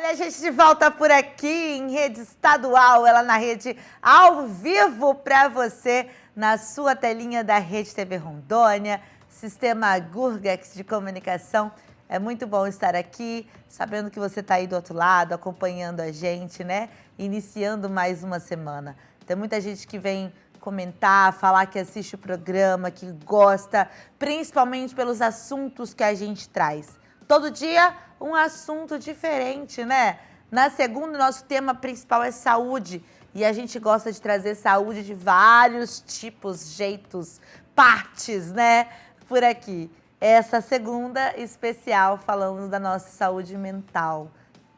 Olha, a gente de volta por aqui em rede estadual, ela na rede ao vivo para você, na sua telinha da Rede TV Rondônia, Sistema Gurgex de comunicação. É muito bom estar aqui, sabendo que você está aí do outro lado, acompanhando a gente, né? Iniciando mais uma semana. Tem muita gente que vem comentar, falar que assiste o programa, que gosta, principalmente pelos assuntos que a gente traz. Todo dia um assunto diferente, né? Na segunda, nosso tema principal é saúde. E a gente gosta de trazer saúde de vários tipos, jeitos, partes, né? Por aqui. Essa segunda especial falando da nossa saúde mental.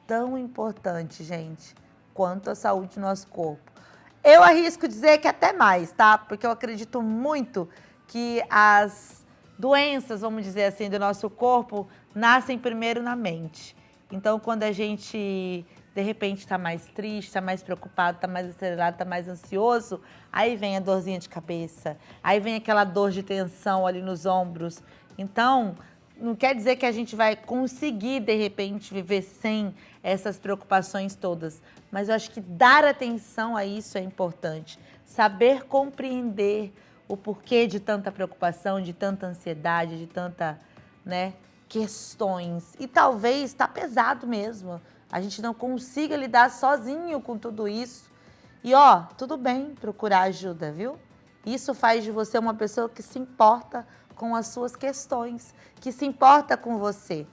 Tão importante, gente, quanto a saúde do nosso corpo. Eu arrisco dizer que até mais, tá? Porque eu acredito muito que as doenças, vamos dizer assim, do nosso corpo nascem primeiro na mente. Então, quando a gente, de repente, está mais triste, está mais preocupado, está mais acelerado, está mais ansioso, aí vem a dorzinha de cabeça, aí vem aquela dor de tensão ali nos ombros. Então, não quer dizer que a gente vai conseguir, de repente, viver sem essas preocupações todas. Mas eu acho que dar atenção a isso é importante. Saber compreender o porquê de tanta preocupação, de tanta ansiedade, de tanta, né, questões. E talvez está pesado mesmo. A gente não consiga lidar sozinho com tudo isso. E ó, tudo bem procurar ajuda, viu? Isso faz de você uma pessoa que se importa com as suas questões, que se importa com você.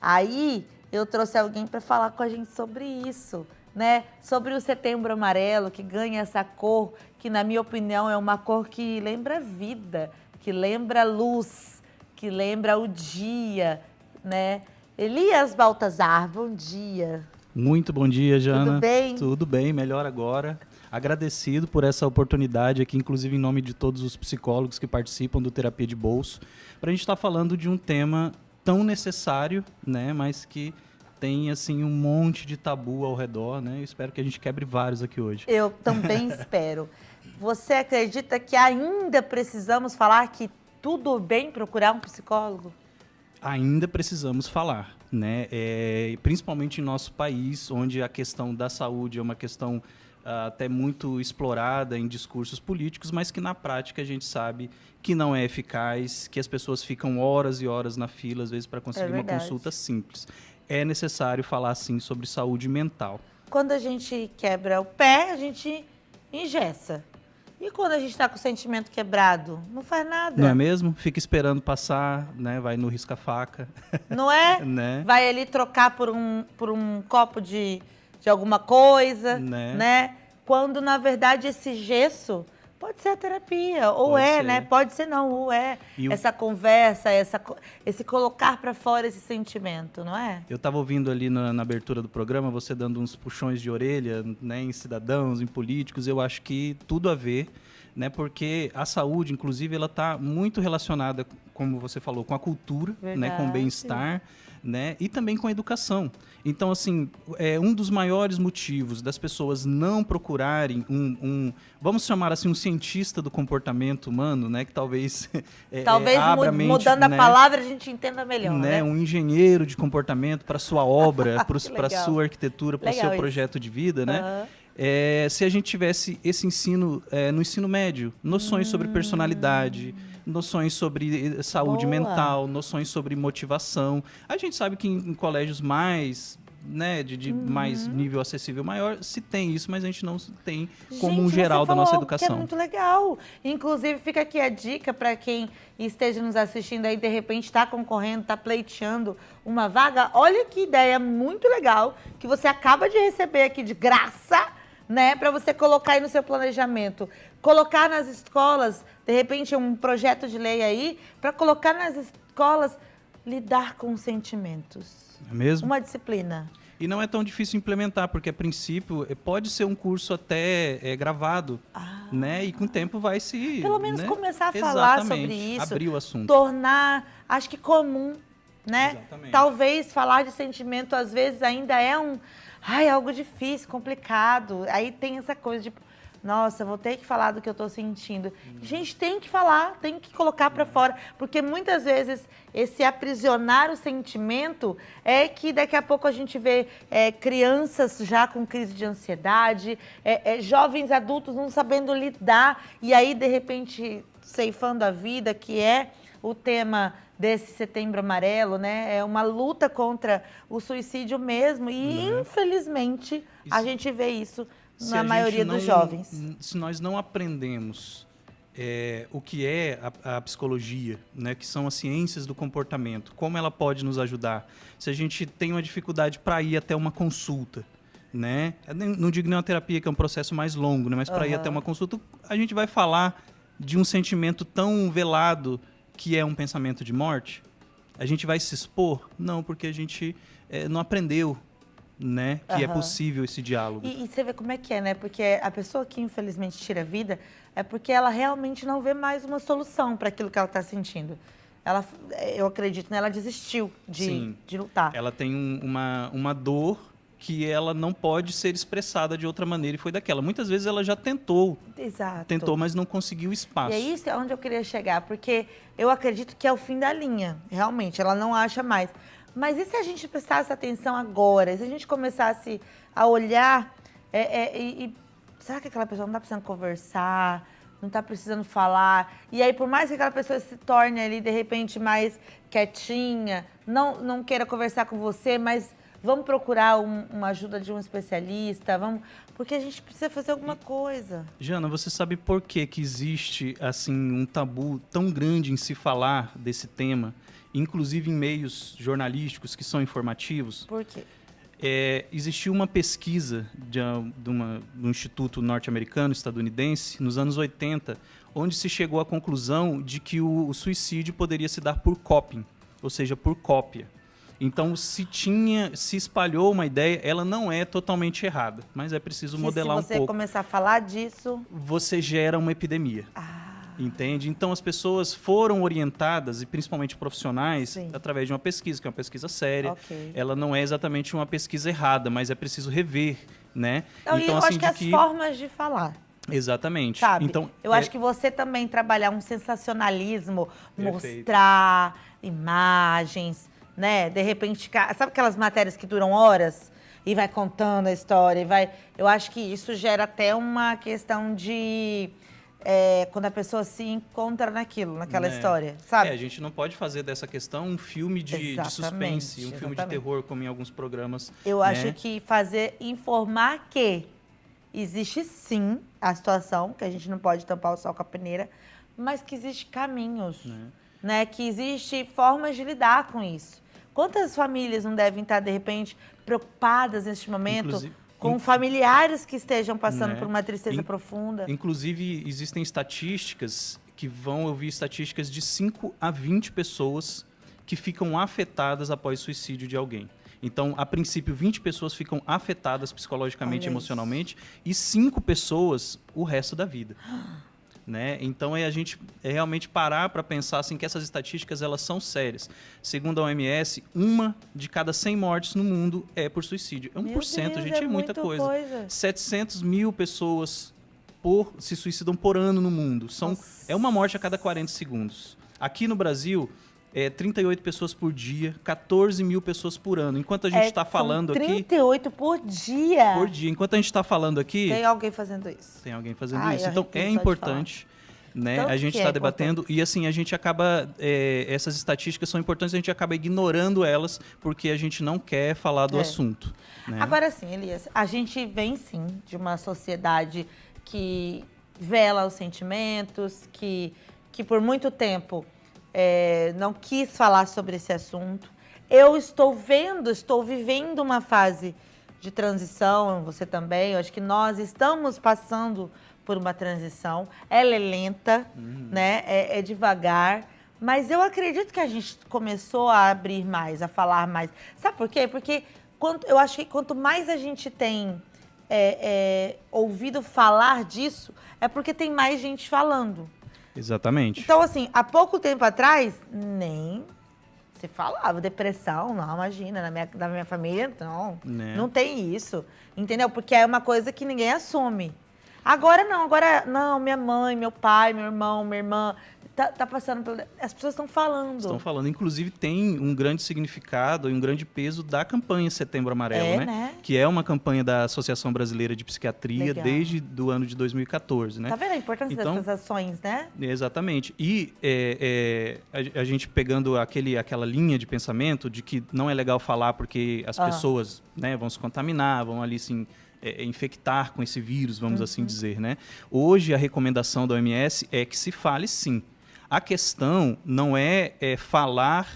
Aí eu trouxe alguém para falar com a gente sobre isso, né? Sobre o Setembro Amarelo, que ganha essa cor, que na minha opinião é uma cor que lembra vida, que lembra luz, que lembra o dia, né? Elias Baltazar, bom dia. Muito bom dia, Jana. Tudo bem? Tudo bem, melhor agora. Agradecido por essa oportunidade aqui, inclusive em nome de todos os psicólogos que participam do Terapia de Bolso, para a gente estar falando de um tema tão necessário, né, mas que tem assim um monte de tabu ao redor, né? Eu espero que a gente quebre vários aqui hoje. Eu também espero. Você acredita que ainda precisamos falar que tudo bem procurar um psicólogo? Ainda precisamos falar, né? Principalmente em nosso país, onde a questão da saúde é uma questão até muito explorada em discursos políticos, mas que na prática a gente sabe que não é eficaz, que as pessoas ficam horas e horas na fila, às vezes, para conseguir uma consulta simples. É necessário falar, sim, sobre saúde mental. Quando a gente quebra o pé, a gente engessa. E quando a gente está com o sentimento quebrado, não faz nada. Não é mesmo? Fica esperando passar, né? Vai no risca-faca. Não é? Né? Vai ali trocar por um copo de alguma coisa, né? Quando, na verdade, esse gesso pode ser a terapia, ou pode é, ser. né? Pode ser não, ou é. Essa conversa, esse colocar para fora esse sentimento, não é? Eu estava ouvindo ali na abertura do programa, você dando uns puxões de orelha, né, em cidadãos, em políticos. Eu acho que tudo a ver, né? Porque a saúde, inclusive, ela está muito relacionada, como você falou, com a cultura, né, com o bem-estar, né, e também com a educação. Então, assim, um dos maiores motivos das pessoas não procurarem vamos chamar assim, um cientista do comportamento humano, né, que talvez abra a mente, mudando a palavra, a gente entenda melhor, né? Um engenheiro de comportamento para sua obra, para a sua arquitetura, para o seu projeto de vida, né? Se a gente tivesse esse ensino no ensino médio, noções sobre personalidade, noções sobre saúde mental, noções sobre motivação. A gente sabe que em colégios mais, né, de mais nível acessível maior, se tem isso, mas a gente não tem como um geral da nossa educação. Que é muito legal. Inclusive, fica aqui a dica para quem esteja nos assistindo aí, de repente está concorrendo, está pleiteando uma vaga. Olha que ideia muito legal que você acaba de receber aqui de graça, né, para você colocar aí no seu planejamento. Colocar nas escolas, de repente, um projeto de lei aí, para colocar nas escolas, lidar com sentimentos. É mesmo? Uma disciplina. E não é tão difícil implementar, porque a princípio pode ser um curso até gravado, né? E com o tempo vai se... Pelo menos começar a falar sobre isso. Abrir o assunto. Tornar, acho que comum, né? Exatamente. Talvez falar de sentimento, às vezes, ainda é algo difícil, complicado. Aí tem essa coisa de Nossa, vou ter que falar do que eu tô sentindo. Gente, tem que falar, tem que colocar para fora. Porque muitas vezes esse aprisionar o sentimento é que daqui a pouco a gente vê crianças já com crise de ansiedade, jovens adultos não sabendo lidar. E aí, de repente, ceifando a vida, que é o tema desse Setembro Amarelo, né? É uma luta contra o suicídio mesmo. E, infelizmente, a gente vê isso na maioria dos jovens. Se nós não aprendemos o que é a psicologia, né, que são as ciências do comportamento, como ela pode nos ajudar, se a gente tem uma dificuldade para ir até uma consulta, né? Não digo nem uma terapia, que é um processo mais longo, né, mas para ir até uma consulta, a gente vai falar de um sentimento tão velado que é um pensamento de morte? A gente vai se expor? Não, porque a gente não aprendeu, né, que é possível esse diálogo. E você vê como é que é, né? Porque a pessoa que infelizmente tira a vida é porque ela realmente não vê mais uma solução para aquilo que ela está sentindo. Eu acredito, né? Ela desistiu de lutar. Ela tem uma dor que ela não pode ser expressada de outra maneira, e foi daquela. Muitas vezes ela já tentou. Exato. Tentou, mas não conseguiu espaço. E é isso onde eu queria chegar, porque eu acredito que é o fim da linha, realmente, ela não acha mais. Mas e se a gente prestasse atenção agora? Se a gente começasse a olhar será que aquela pessoa não está precisando conversar, não está precisando falar? E aí, por mais que aquela pessoa se torne ali, de repente, mais quietinha, não queira conversar com você, mas vamos procurar uma ajuda de um especialista, porque a gente precisa fazer alguma coisa. Jana, você sabe por que existe assim um tabu tão grande em se falar desse tema, inclusive em meios jornalísticos que são informativos? Por quê? Existiu uma pesquisa de um instituto norte-americano, estadunidense, nos anos 80, onde se chegou à conclusão de que o suicídio poderia se dar por copying, ou seja, por cópia. Então, se espalhou uma ideia, ela não é totalmente errada, mas é preciso modelar um pouco. Se você começar a falar disso, você gera uma epidemia. Entende? Então, as pessoas foram orientadas, e principalmente profissionais, através de uma pesquisa, que é uma pesquisa séria. Ela não é exatamente uma pesquisa errada, mas é preciso rever, né? Então, eu acho que as formas de falar. Exatamente. Sabe? Então, eu acho que você também trabalhar um sensacionalismo, mostrar imagens, né? De repente, sabe aquelas matérias que duram horas e vai contando a história, eu acho que isso gera até uma questão de quando a pessoa se encontra naquela história, sabe? A gente não pode fazer dessa questão um filme de suspense, um filme de terror, como em alguns programas. Eu acho que informar que existe sim a situação, que a gente não pode tampar o sol com a peneira, mas que existe caminhos, né? Que existe formas de lidar com isso. Quantas famílias não devem estar, de repente, preocupadas neste momento com familiares que estejam passando por uma tristeza profunda? Inclusive, existem estatísticas eu vi estatísticas de 5 a 20 pessoas que ficam afetadas após o suicídio de alguém. Então, a princípio, 20 pessoas ficam afetadas psicologicamente e emocionalmente, e 5 pessoas o resto da vida. Né? Então, a gente realmente parar para pensar assim, que essas estatísticas elas são sérias. Segundo a OMS, 1 de cada 100 mortes no mundo é por suicídio. É 1%, gente, é muita coisa. 700 mil pessoas se suicidam por ano no mundo. É uma morte a cada 40 segundos. Aqui no Brasil, 38 pessoas por dia, 14 mil pessoas por ano. Enquanto a gente está falando 38 por dia? Por dia. Enquanto a gente está falando aqui... Tem alguém fazendo isso. Tem alguém fazendo isso. Então, é importante, né? A gente está debatendo e, assim, a gente acaba... essas estatísticas são importantes, a gente acaba ignorando elas porque a gente não quer falar do assunto. Né? Agora, sim, Elias, a gente vem, sim, de uma sociedade que vela os sentimentos, que por muito tempo não quis falar sobre esse assunto. Eu estou vivendo uma fase de transição, você também. Eu acho que nós estamos passando por uma transição. Ela é lenta, né? É devagar. Mas eu acredito que a gente começou a abrir mais, a falar mais. Sabe por quê? Porque eu acho que quanto mais a gente tem ouvido falar disso, é porque tem mais gente falando. Exatamente. Então, assim, há pouco tempo atrás, nem se falava depressão, não, imagina, na minha família, não tem isso, entendeu? Porque é uma coisa que ninguém assume. Agora não, minha mãe, meu pai, meu irmão, minha irmã, tá passando pelo... As pessoas estão falando. Estão falando. Inclusive, tem um grande significado e um grande peso da campanha Setembro Amarelo, né? Que é uma campanha da Associação Brasileira de Psiquiatria. Legal. Desde o ano de 2014, né? Tá vendo a importância dessas ações, né? Exatamente. E a gente pegando aquela linha de pensamento de que não é legal falar porque as pessoas, né, vão se contaminar, vão ali, assim, infectar com esse vírus, vamos assim dizer, né? Hoje, a recomendação da OMS é que se fale sim. A questão não é falar,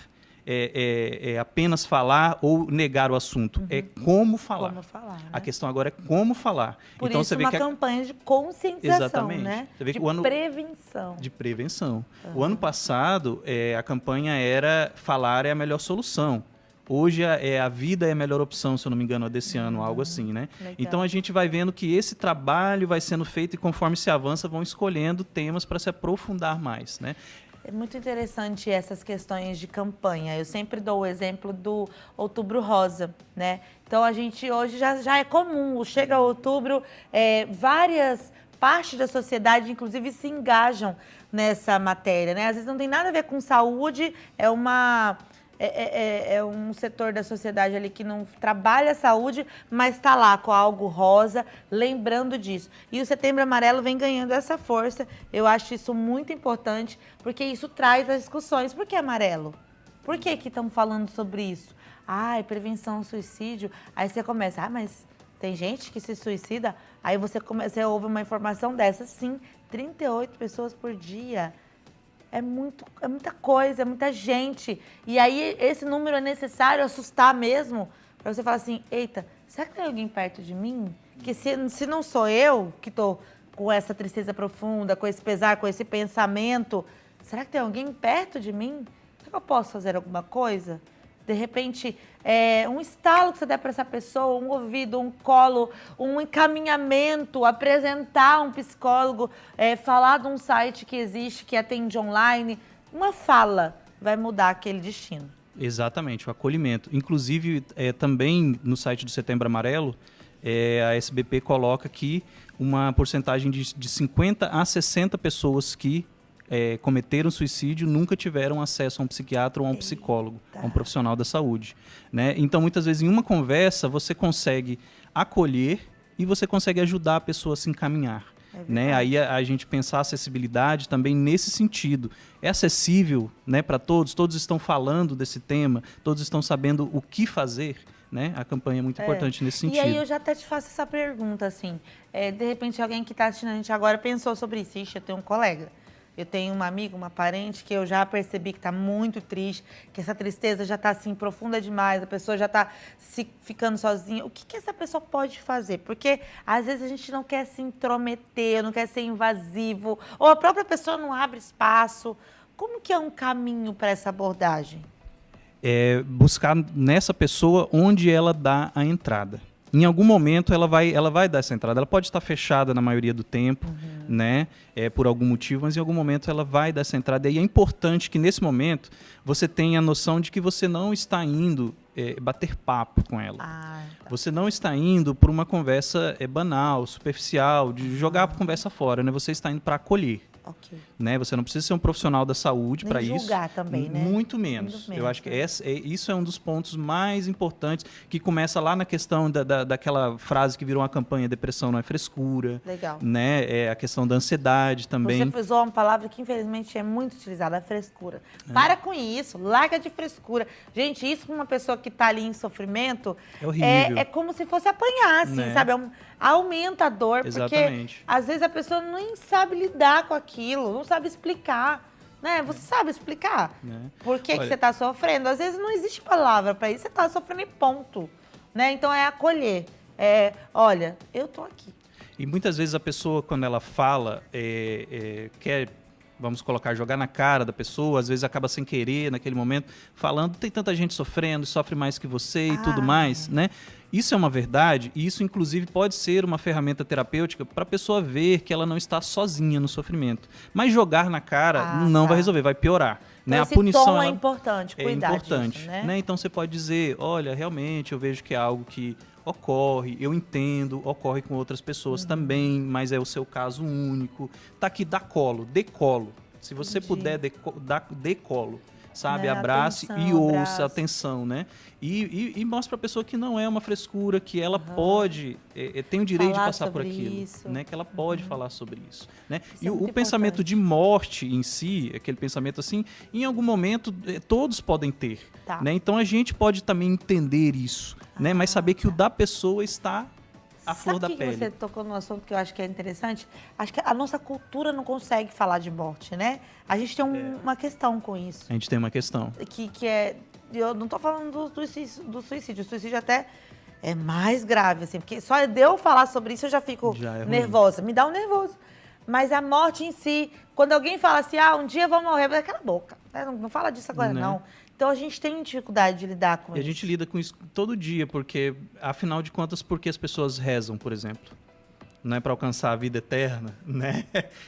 apenas falar ou negar o assunto. É como falar. Como falar, né? A questão agora é como falar. Por então, isso, você vê uma que campanha de conscientização, exatamente. né? Você vê de que prevenção. De prevenção. O ano passado, a campanha era falar é a melhor solução. Hoje a vida é a melhor opção, se eu não me engano, desse ano, algo assim, né? Legal. Então a gente vai vendo que esse trabalho vai sendo feito e conforme se avança, vão escolhendo temas para se aprofundar mais, né? É muito interessante essas questões de campanha. Eu sempre dou o exemplo do Outubro Rosa, né? Então a gente hoje já é comum, chega outubro, várias partes da sociedade, inclusive, se engajam nessa matéria, né? Às vezes não tem nada a ver com saúde, é um setor da sociedade ali que não trabalha a saúde, mas está lá com algo rosa, lembrando disso. E o Setembro Amarelo vem ganhando essa força. Eu acho isso muito importante, porque isso traz as discussões. Por que amarelo? Por que estamos falando sobre isso? Prevenção ao suicídio. Aí você começa, mas tem gente que se suicida? Aí você ouve uma informação dessa. Sim, 38 pessoas por dia. É muita coisa, é muita gente. E aí, esse número é necessário assustar mesmo, para você falar assim, eita, será que tem alguém perto de mim? Que se não sou eu, que estou com essa tristeza profunda, com esse pesar, com esse pensamento, será que tem alguém perto de mim? Será que eu posso fazer alguma coisa? De repente, um estalo que você der para essa pessoa, um ouvido, um colo, um encaminhamento, apresentar um psicólogo, falar de um site que existe, que atende online. Uma fala vai mudar aquele destino. Exatamente, o acolhimento. Inclusive, também no site do Setembro Amarelo, a SBP coloca que uma porcentagem de 50 a 60 pessoas que cometeram suicídio nunca tiveram acesso a um psiquiatra ou a um psicólogo, a um profissional da saúde, né? Então, muitas vezes, em uma conversa, você consegue acolher e você consegue ajudar a pessoa a se encaminhar. Né? Aí a gente pensar a acessibilidade também nesse sentido. É acessível, né, para todos, todos estão falando desse tema, todos estão sabendo o que fazer. Né? A campanha é muito importante nesse sentido. E aí eu já até te faço essa pergunta, assim, de repente alguém que está assistindo a gente agora pensou sobre isso. Ixi, eu tenho um colega. Eu tenho uma amiga, uma parente, que eu já percebi que está muito triste, que essa tristeza já está assim profunda demais, a pessoa já está ficando sozinha. O que essa pessoa pode fazer? Porque às vezes a gente não quer se intrometer, não quer ser invasivo, ou a própria pessoa não abre espaço. Como que é um caminho para essa abordagem? Buscar nessa pessoa onde ela dá a entrada. Em algum momento ela vai dar essa entrada. Ela pode estar fechada na maioria do tempo, né? Por algum motivo, mas em algum momento ela vai dar essa entrada. E é importante que nesse momento você tenha a noção de que você não está indo bater papo com ela. Tá. Você não está indo por uma conversa banal, superficial, de jogar a conversa fora, né? Você está indo para acolher. Okay. Né? Você não precisa ser um profissional da saúde para isso. Julgar também, né? Muito menos. Eu acho que isso é um dos pontos mais importantes, que começa lá na questão daquela frase que virou uma campanha: depressão não é frescura. Legal. Né? A questão da ansiedade também. Você usou uma palavra que infelizmente é muito utilizada, a frescura. Para com isso, larga de frescura. Gente, isso para uma pessoa que está ali em sofrimento é horrível. É como se fosse apanhar, assim, né? sabe? Aumenta a dor, exatamente. Porque às vezes a pessoa nem sabe lidar com aquilo, não sabe explicar, né? Você sabe explicar por que você está sofrendo? Às vezes não existe palavra para isso, você está sofrendo e ponto, né? Então é acolher, olha, eu tô aqui. E muitas vezes a pessoa, quando ela fala, quer, vamos colocar, jogar na cara da pessoa, às vezes acaba sem querer naquele momento, falando, tem tanta gente sofrendo, sofre mais que você e tudo mais, né? Isso é uma verdade, e isso inclusive pode ser uma ferramenta terapêutica para a pessoa ver que ela não está sozinha no sofrimento. Mas jogar na cara não vai resolver, vai piorar. Então, A esse punição tom é ela importante, é cuidar importante, disso, né? Então você pode dizer, olha, realmente eu vejo que é algo que ocorre, eu entendo, ocorre com outras pessoas também, mas é o seu caso único. Tá aqui, dá colo, dê colo. Se você Entendi. puder, dê colo. Sabe, Né? abrace Atenção, e ouça, abraço. atenção, né? E mostra pra pessoa que não é uma frescura, que ela pode, tem o direito de Falar passar por sobre aquilo, isso. né? Que ela pode falar sobre isso, né? Isso E é o muito pensamento importante. de morte em si, aquele pensamento assim, em algum momento todos podem ter, Tá. né? Então a gente pode também entender isso, né? Mas saber que o da pessoa está à flor da Sabe pele. que você tocou num assunto que eu acho que é interessante? Acho que a nossa cultura não consegue falar de morte, né? A gente tem uma questão com isso. A gente tem uma questão. Que é... Eu não tô falando do suicídio. O suicídio até é mais grave, assim. Porque só de eu falar sobre isso eu já fico Já é ruim. nervosa. Me dá um nervoso. Mas a morte em si, quando alguém fala assim, um dia eu vou morrer, vai cala a boca. Né? Não fala disso agora, Né? não. Então a gente tem dificuldade de lidar com E a isso. gente lida com isso todo dia, porque, afinal de contas, por que as pessoas rezam, por exemplo? Não é para alcançar a vida eterna, né?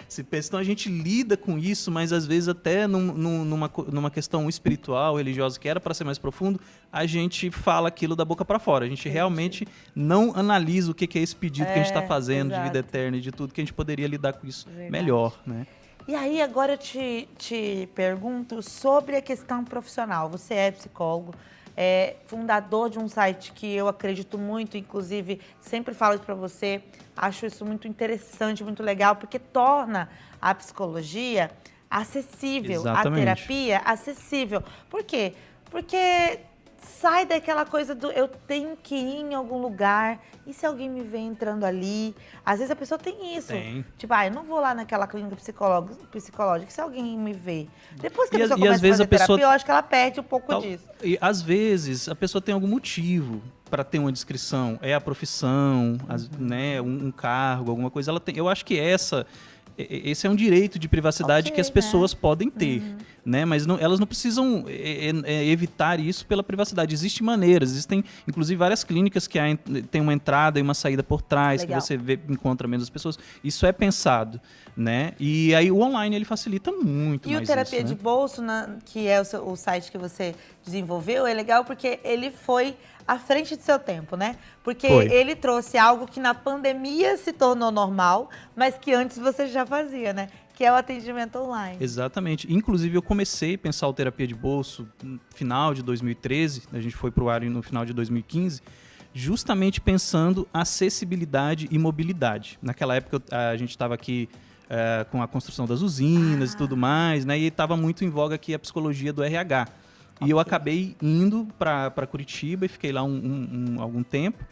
Se pensa, então a gente lida com isso, mas às vezes até numa questão espiritual, religiosa, que era para ser mais profundo, a gente fala aquilo da boca para fora. A gente realmente não analisa o que é esse pedido que a gente está fazendo de vida exato. eterna e de tudo, que a gente poderia lidar com isso Verdade. melhor, né? E aí, agora eu te pergunto sobre a questão profissional. Você é psicólogo, é fundador de um site que eu acredito muito, inclusive sempre falo isso para você, acho isso muito interessante, muito legal, porque torna a psicologia acessível, Exatamente. a terapia acessível. Por quê? Porque sai daquela coisa do eu tenho que ir em algum lugar, e se alguém me vê entrando ali? Às vezes a pessoa tem isso. Tem. Tipo, eu não vou lá naquela clínica psicológica, se alguém me vê. Depois que a E pessoa às começa a vezes fazer a pessoa- terapia, eu acho que ela perde um pouco disso. E às vezes a pessoa tem algum motivo para ter uma descrição. É a profissão, né, um cargo, alguma coisa. Eu acho que esse é um direito de privacidade Ok, que as né? pessoas podem ter, né? Mas elas não precisam evitar isso pela privacidade. Existem maneiras, existem inclusive várias clínicas que tem uma entrada e uma saída por trás, Legal. que você encontra menos as pessoas. Isso é pensado, né? E aí o online ele facilita muito E mais o Terapia isso, de né? Bolso, que é o site que você desenvolveu, é legal porque ele foi à frente de seu tempo, né? Porque Foi. ele trouxe algo que na pandemia se tornou normal, mas que antes você já fazia, né? Que é o atendimento online. Exatamente. Inclusive, eu comecei a pensar o Terapia de Bolso no final de 2013, a gente foi para o ar no final de 2015, justamente pensando acessibilidade e mobilidade. Naquela época, a gente estava aqui com a construção das usinas e tudo mais, né? E estava muito em voga aqui a psicologia do RH. E eu acabei indo para Curitiba e fiquei lá algum tempo,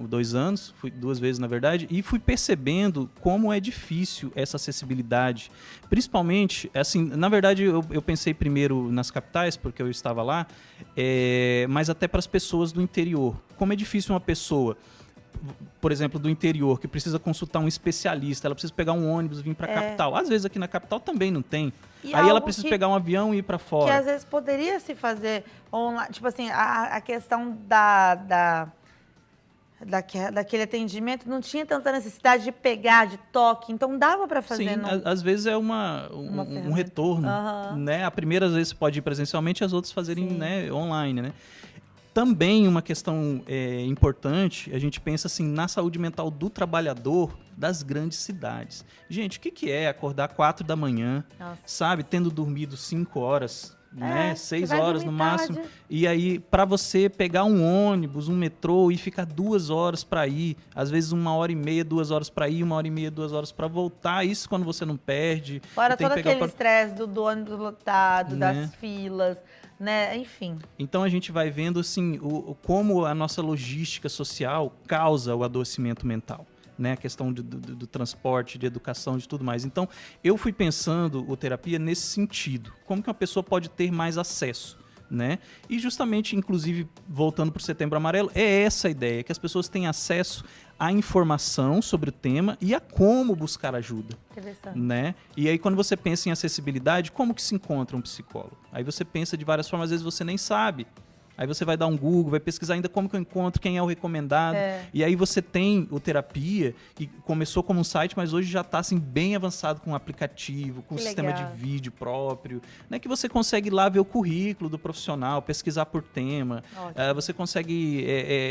2 anos, fui 2 vezes na verdade, e fui percebendo como é difícil essa acessibilidade. Principalmente, assim, na verdade eu pensei primeiro nas capitais, porque eu estava lá, mas até para as pessoas do interior. Como é difícil uma pessoa, por exemplo, do interior, que precisa consultar um especialista, ela precisa pegar um ônibus e vir para a capital. Às vezes aqui na capital também não tem. E Aí ela algo precisa que- pegar um avião e ir para Que fora. às vezes poderia se fazer online. Tipo assim, a questão daquele atendimento não tinha tanta necessidade de pegar, de toque. Então dava para fazer Sim, às vezes é um ferramenta. retorno, Aham. né? A primeira vez você pode ir presencialmente, as outras fazerem, Sim. né, online, né? Também uma questão importante, a gente pensa assim na saúde mental do trabalhador das grandes cidades. Gente, o que é acordar 4 da manhã, Nossa. sabe, tendo dormido 5 horas, né, você 6 vai horas no dormir máximo, tarde. e aí para você pegar um ônibus, um metrô e ficar 2 horas para ir, às vezes 1h30, 2 horas para ir, 1h30, 2 horas para voltar, isso quando você não perde. Fora tem que todo pegar aquele estresse do ônibus lotado, Né? das filas, né? Enfim. Então a gente vai vendo assim como a nossa logística social causa o adoecimento mental, né? A questão do transporte, de educação, de tudo mais. Então eu fui pensando o terapia nesse sentido, como que uma pessoa pode ter mais acesso, né? E justamente, inclusive, voltando para o Setembro Amarelo, é essa a ideia, que as pessoas têm acesso à informação sobre o tema e a como buscar ajuda. Interessante. Né? E aí quando você pensa em acessibilidade, como que se encontra um psicólogo? Aí você pensa de várias formas, às vezes você nem sabe Aí você vai dar um Google, vai pesquisar ainda como que eu encontro, quem é o recomendado. E aí você tem o Terapia, que começou como um site, mas hoje já está assim, bem avançado com um aplicativo, com um sistema de vídeo próprio, né, que você consegue lá ver o currículo do profissional, pesquisar por tema. Você consegue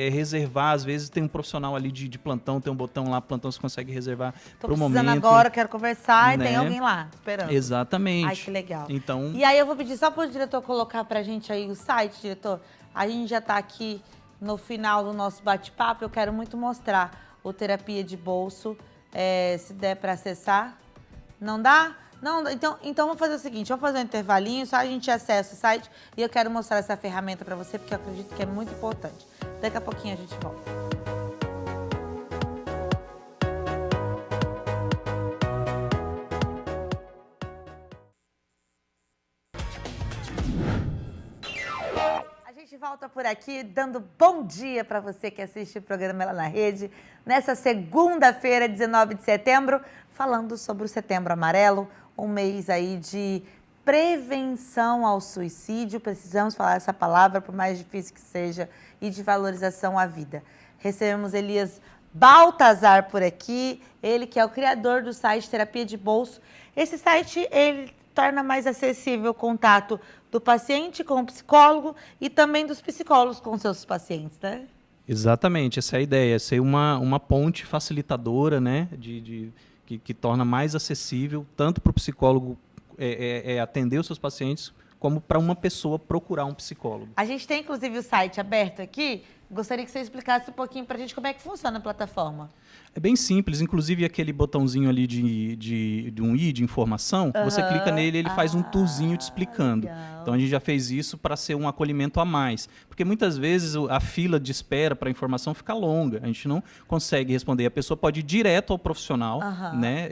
reservar, às vezes tem um profissional ali de plantão, tem um botão lá, plantão, você consegue reservar para o momento. Agora, quero conversar, né? E tem alguém lá esperando. Exatamente. Ai, que legal. Então... E aí eu vou pedir só para o diretor colocar para a gente aí o site, diretor. A gente já está aqui no final do nosso bate-papo. Eu quero muito mostrar o Terapia de Bolso. Se der para acessar. Não dá? Não, então vamos fazer o seguinte, vamos fazer um intervalinho, só a gente acessa o site e eu quero mostrar essa ferramenta para você, porque eu acredito que é muito importante. Daqui a pouquinho a gente volta. A gente volta por aqui dando bom dia para você que assiste o programa Ela na Rede, nessa segunda-feira, 19 de setembro, falando sobre o Setembro Amarelo, um mês aí de prevenção ao suicídio. Precisamos falar essa palavra, por mais difícil que seja, e de valorização à vida. Recebemos Elias Baltazar por aqui, ele que é o criador do site Terapia de Bolso. Esse site, ele torna mais acessível o contato do paciente com o psicólogo e também dos psicólogos com seus pacientes, né? Exatamente, essa é a ideia, ser uma ponte facilitadora, né, que torna mais acessível tanto para o psicólogo atender os seus pacientes, como para uma pessoa procurar um psicólogo. A gente tem, inclusive, o site aberto aqui. Gostaria que você explicasse um pouquinho para a gente como é que funciona a plataforma. É bem simples, inclusive aquele botãozinho ali de um i, de informação, você clica nele e ele faz um toolzinho te explicando. Legal. Então a gente já fez isso para ser um acolhimento a mais. Porque muitas vezes a fila de espera para a informação fica longa, a gente não consegue responder. A pessoa pode ir direto ao profissional, né,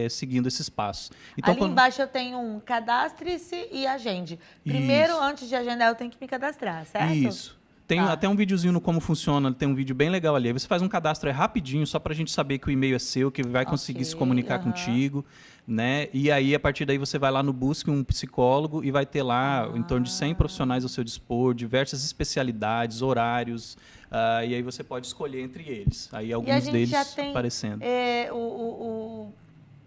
seguindo esses passos. Então, ali embaixo eu tenho um cadastre-se e agende. Primeiro, antes de agendar, eu tenho que me cadastrar, certo? Isso. Tem até um videozinho no como funciona, tem um vídeo bem legal ali. Aí você faz um cadastro rapidinho, só para a gente saber que o e-mail é seu, que vai conseguir se comunicar contigo, né? E aí, a partir daí, você vai lá no Busque um Psicólogo e vai ter lá em torno de 100 profissionais ao seu dispor, diversas especialidades, horários, e aí você pode escolher entre eles. Aí alguns deles já tem, aparecendo.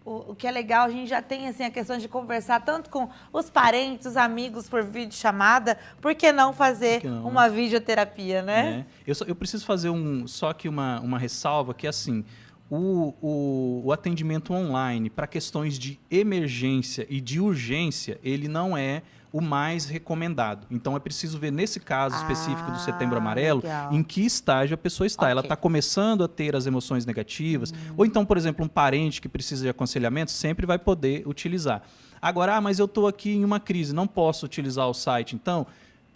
O que é legal, a gente já tem assim, a questão de conversar tanto com os parentes, os amigos por videochamada, por que não fazer uma videoterapia, né? Eu preciso fazer só aqui uma ressalva, que é assim, o atendimento online para questões de emergência e de urgência, ele não é o mais recomendado. Então, é preciso ver, nesse caso específico do Setembro Amarelo, em que estágio a pessoa está. Ela está começando a ter as emoções negativas, ou então, por exemplo, um parente que precisa de aconselhamento, sempre vai poder utilizar. Agora, mas eu estou aqui em uma crise, não posso utilizar o site. Então,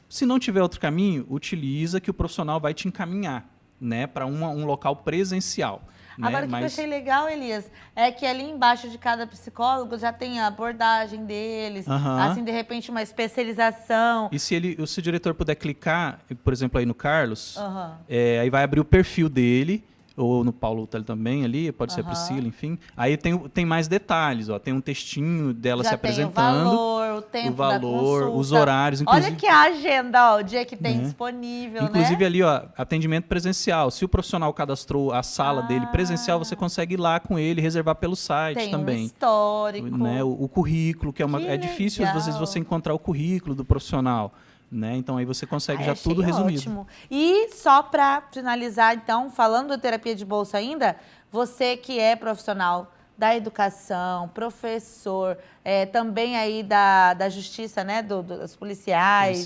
se não tiver outro caminho, utiliza, que o profissional vai te encaminhar, né, para um local presencial. Agora, o que eu achei legal, Elias, é que ali embaixo de cada psicólogo já tem a abordagem deles, assim, de repente, uma especialização. E se o diretor puder clicar, por exemplo, aí no Carlos, aí vai abrir o perfil dele, ou no Paulo também ali, pode ser a Priscila, enfim. Aí tem mais detalhes, tem um textinho dela se apresentando. O tempo o valor, da consulta, os horários. Inclusive, olha que a agenda, o dia que tem disponível, inclusive ali, atendimento presencial. Se o profissional cadastrou a sala dele presencial, você consegue ir lá com ele, reservar pelo site também. Tem um histórico. Né? O currículo, que é difícil às vezes você encontrar o currículo do profissional. Né? Então, aí você consegue já tudo resumido. Ótimo. E só para finalizar, então, falando da terapia de bolso ainda, você que é profissional da educação, professor, também aí da justiça, né, dos policiais.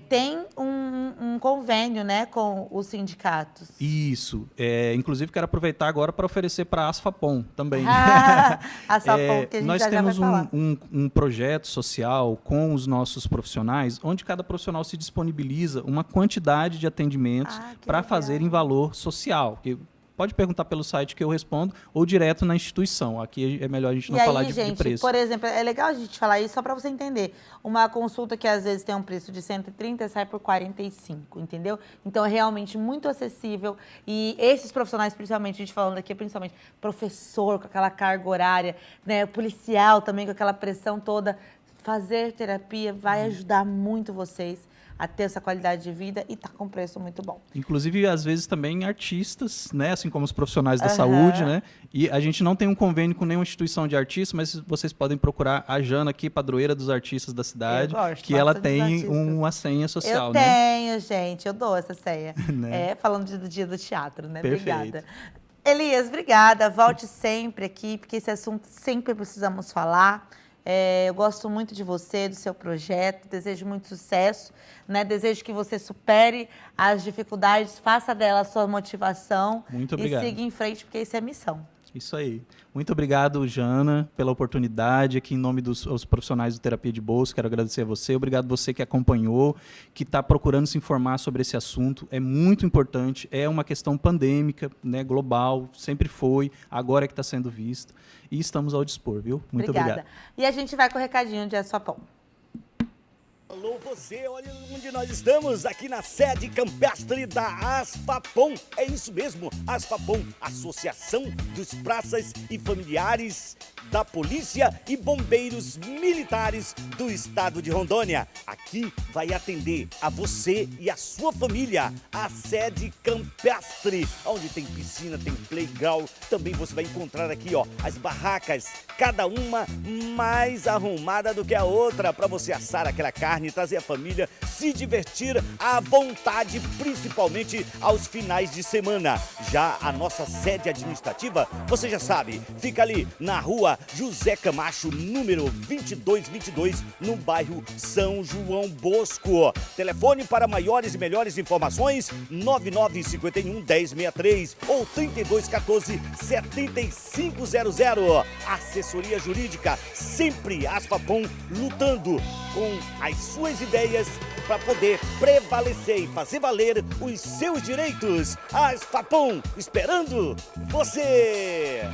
Tem um convênio, né, com os sindicatos. Isso. Inclusive, quero aproveitar agora para oferecer para a Asfapom também. Asfapom, que a gente nós já temos vai falar. um projeto social com os nossos profissionais, onde cada profissional se disponibiliza uma quantidade de atendimentos para fazer em valor social. Pode perguntar pelo site que eu respondo, ou direto na instituição. Aqui é melhor a gente não falar de preço. Por exemplo, é legal a gente falar isso só para você entender. Uma consulta que às vezes tem um preço de 130 sai por 45, entendeu? Então é realmente muito acessível. E esses profissionais, principalmente, a gente falando aqui, principalmente professor com aquela carga horária, né, policial também com aquela pressão toda, fazer terapia vai ajudar muito vocês a ter essa qualidade de vida e tá com preço muito bom. Inclusive, às vezes, também artistas, né? Assim como os profissionais da saúde, né? E a gente não tem um convênio com nenhuma instituição de artista, mas vocês podem procurar a Jana aqui, padroeira dos artistas da cidade, que ela tem uma senha social, né? Eu tenho, gente, eu dou essa senha. Né? Falando do dia do teatro, né? Perfeito. Obrigada. Elias, obrigada. Volte sempre aqui, porque esse assunto sempre precisamos falar. Eu gosto muito de você, do seu projeto, desejo muito sucesso, né? Desejo que você supere as dificuldades, faça dela a sua motivação. Muito obrigado. E siga em frente, porque isso é missão. Isso aí. Muito obrigado, Jana, pela oportunidade. Aqui em nome dos profissionais do Terapia de Bolso, quero agradecer a você. Obrigado você que acompanhou, que está procurando se informar sobre esse assunto. É muito importante, é uma questão pandêmica, né, global, sempre foi, agora é que está sendo visto. E estamos ao dispor, viu? Muito obrigado. E a gente vai com o recadinho de Asfapom. Alô você, olha onde nós estamos, aqui na sede campestre da Asfapom. É isso mesmo, Asfapom, Associação dos Praças e Familiares da Polícia e Bombeiros Militares do Estado de Rondônia. Aqui vai atender a você e a sua família, a sede campestre, onde tem piscina, tem playground. Também você vai encontrar aqui, ó, as barracas, cada uma mais arrumada do que a outra, para você assar aquela carne, trazer a família, se divertir à vontade, principalmente aos finais de semana. Já a nossa sede administrativa, você já sabe, fica ali na rua José Camacho, número 2222, no bairro São João Bosco. Telefone para maiores e melhores informações, 9951-1063 ou 3214-7500. Assessoria jurídica, sempre Asfapom, lutando com as suas ideias para poder prevalecer e fazer valer os seus direitos. Asfapom, esperando você!